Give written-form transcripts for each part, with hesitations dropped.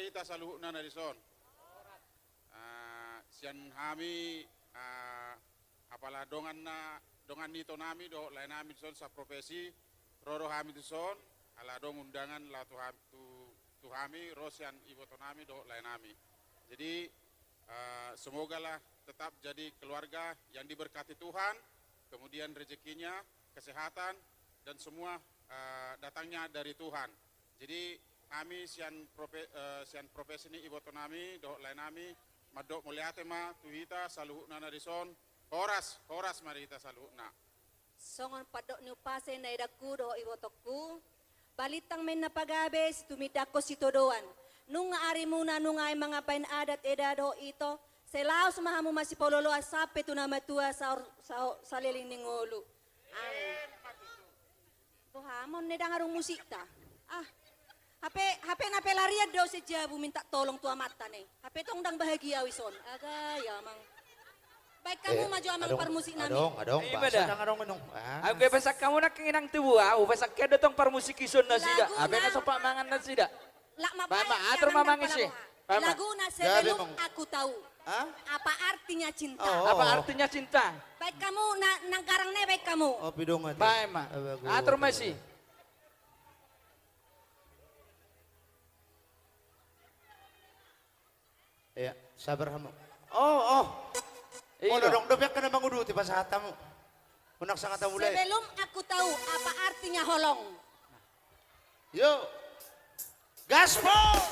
marita saluhna na rison. Sian kami apalah dongan nito nami do lain nami son sa profesi roro kami son ala dong undangan la tu kami rosian ibu to nami do lain nami. Jadi semoga lah tetap jadi keluarga yang diberkati Tuhan, kemudian rezekinya, kesehatan dan semua datangnya dari Tuhan. Jadi kami sian profesi ini ibu to nami do lain nami madok muliate ma tuhita saluhna na rison horas marita saluhna. Songon padok ni upase na idaku do iwotoku balitang men na pagabes tumidako si todoan nung ari muna nung ay mga pain adat edado ito selao sumahamu masih pololo asape tunamatua sa liling ningolu. Tuhamon ne dangarong musik ta. HP na pelarian daw si Jabu minta tolong tua mata nih. HP tong dang bahagia wison. Aga ya mang. Baik kamu maju amang permusik nami. Adong, bahasa dang adong menung. Aku besak kamu nak kinang tubuh, aku besak kaya datang permusik ison na sida. Abe na sopak mangan na sida. Mama, atur mamang isi. Lagu na sebelum aku tahu. Apa artinya cinta? Apa artinya cinta? Baik kamu nang karang ne baik kamu. Oh pidong aja. Baik ma. Atur masih. Ya, sabar kamu. Oh. Oh, dong dobyak ka na mangudu ti pasahata mo. Unak sangat mulai. Sebelum aku tahu apa artinya holong. Yo. Gaspol.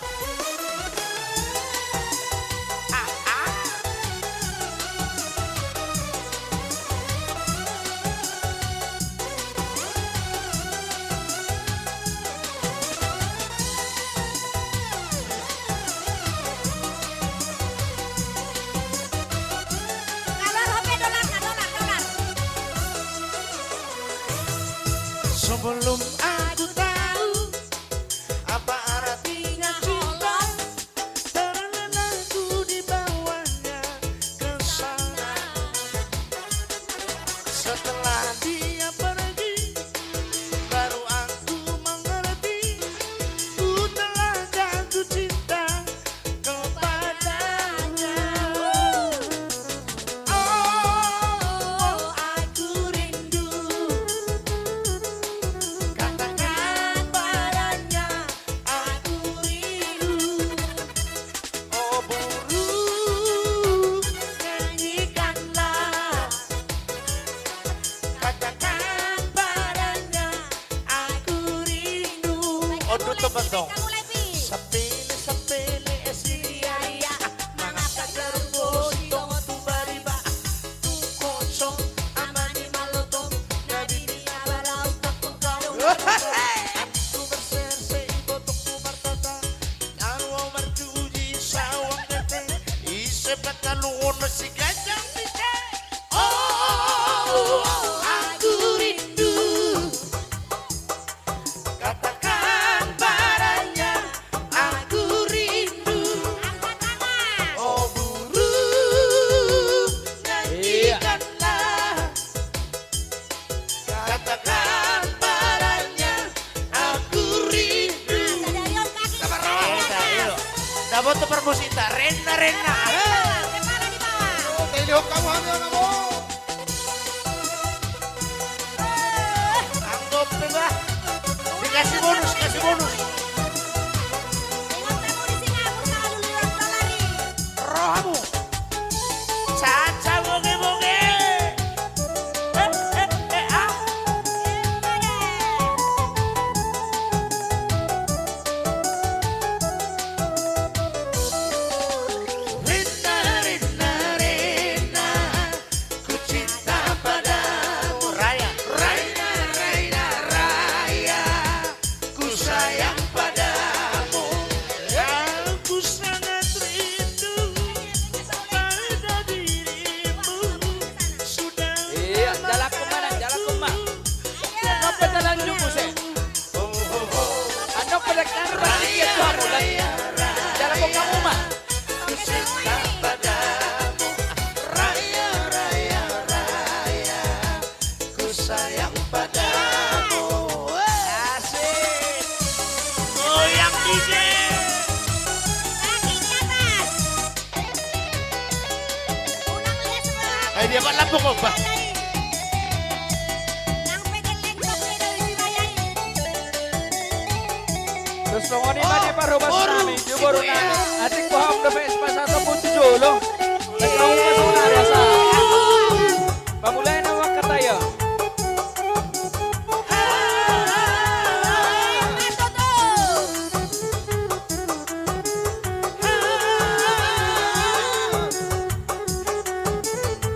Sebelum aku tahu apa artinya cinta, terlena aku dibawanya ke sana. Setelah dia pergi, baru aku mengerti, ku telah jatuh cinta kepadanya. Oh, aku rindu. Sapele esiria mga kadarbo itong tubariba tu kosong amani malotong nabini abalaw takong karong aku berserse ibotok kumartata arwaw marjuji sawang gete isepat kaluon si gajang pite. Oh, aku rindu. Katakan padanya aku rindu. Oh burung nyanyikanlah. Katakan padanya aku rindu. Dapat tuh permusita Rena. Kepala di bawah. Oh, telok kamu hamil kamu. Anggap bebas. Dikasih bonus. Ingat kamu di Singapura selalu lihat lari. Rohamu. Caca boge. Rina, ku cinta padamu. Raya, ku sayang padamu. Aku sangat rindu pada dirimu. Sudah Iya, jalan kemana? Jalan kemana? Kenapa jalan jumbo se? Ano pada karang itu aku lagi. Jalan kok kamu mah? ku cinta padamu. Raya, ku sayang padamu. Asik. Goyang DJ. dia ba labo ko ba? Nang pegeteng kopero isibayay. Terus tunggu nih mani parubas namin, juboro namin. Ating buhang na fes pa sa 17 lo. Nagkaroon pa sa una sa. Pamulay na wag tayo.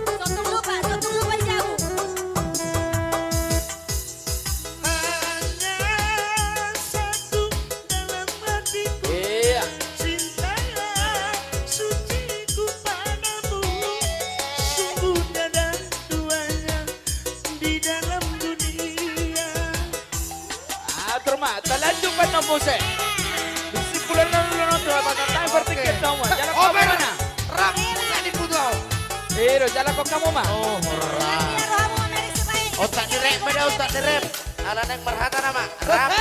Sotong lupa jauh. Hanya satu dalam hatiku, Iya. cinta suciku padamu, sungguh tiada duanya di dalam dunia. Terma, talanjung pa na po siya. Disipulan na nung doon, pagka tayo bertiket na mo. Jalan ko Oh, mana? Ram, tadi puto. Pero, jalan ko kamu ma. Oh, murah. Iya rohamu ameri sibayay. Otak direp, beda otak direp. Ala nang marhata nama. Ram.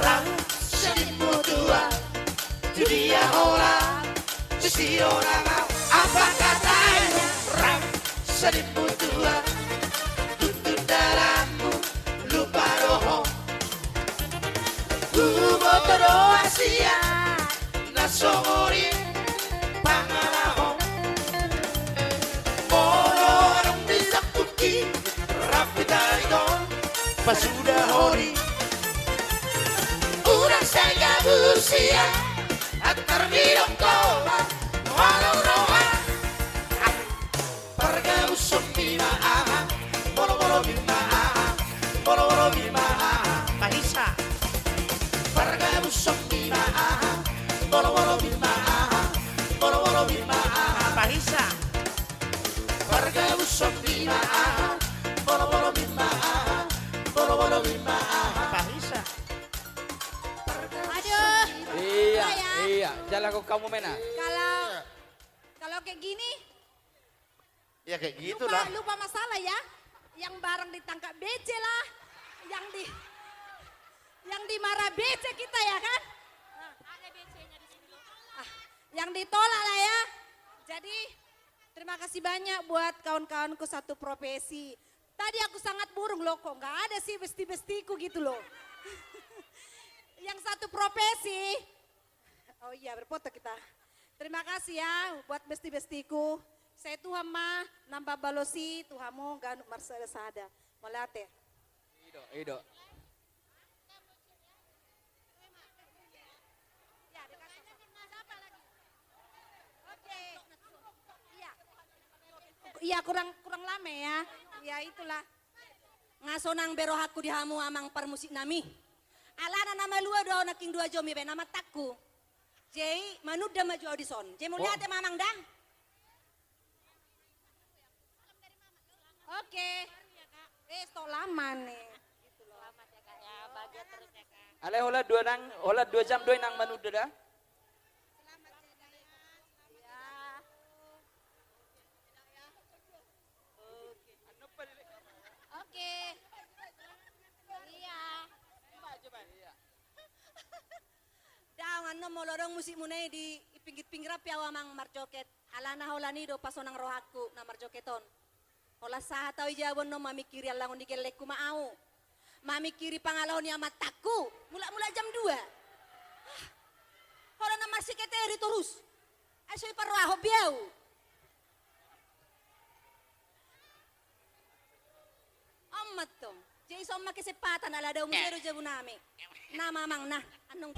Ram, seribu dua. Dia orang, si orang apa katanya? Ram, seribu dua. Tutup dalammu, lupa roho. Botoro Asia Nasongori Pangalaho Morong Desa Puki Rapi Darigon Pasuda Hori Urang saya berusia Antar bidong koma Walau roha Perga usum bima aha Bolo-bolo bima aha Bolo-bolo bima aha Mahisa Perga usum bima aha Bolo-bolo bima aha Bolo-bolo bima aha Mahisa Perga usum bima aha Bolo-bolo bima aha Bolo-bolo bima aha Mahisa Aduh. Iya, Saya. iya. Jalan ko kamu mena. Kalau kayak gini Ya kayak gitu lupa, lah. lupa masalah ya. Yang barang ditangkap BC lah. Yang dimarah BC kita ya kan? Ada BC-nya di sini loh. Yang ditolak lah ya. Jadi terima kasih banyak buat kawan-kawanku satu profesi. Tadi aku sangat burung loh kok nggak ada sih besti-bestiku gitu loh. Yang satu profesi. Oh iya berfoto kita. Terima kasih ya buat besti-bestiku. Saya Tuhan ma nambah balosi Tuhamu ganuk marsada sada. Molate. Ido, ido. Ya, dikasih. Siapa lagi? Oke. Iya. Iya kurang lama ya. Ya itulah. Ngasonang berohaku di hamu amang permusik nami. Alana nama lua doa naking dua jomi be nama takku. Jai manuda maju audison. Jai mau lihat ya mamang dang. Oke. Sto lama nih. Gitu loh. Selamat ya kak ya. Bahagia terus ya kak. Ale hola 2 jam doy nang manuda dah. Oke. Iya. Daw ano mo lorong musik munay di ipinggit-pinggir api awamang marjoket. Alana holani do pasonang rohaku na marjoketon. Hola saha tau jawon no mamikiri alangon di kelek kumau. Mamikiri pangalahon ni mataku. Mula-mula jam 2. Hola na marsiketeri terus. Asoy parwaho biau. Amat tong. Jadi somma kesempatan ala daw musero jabu nami. Na mamang na. Anong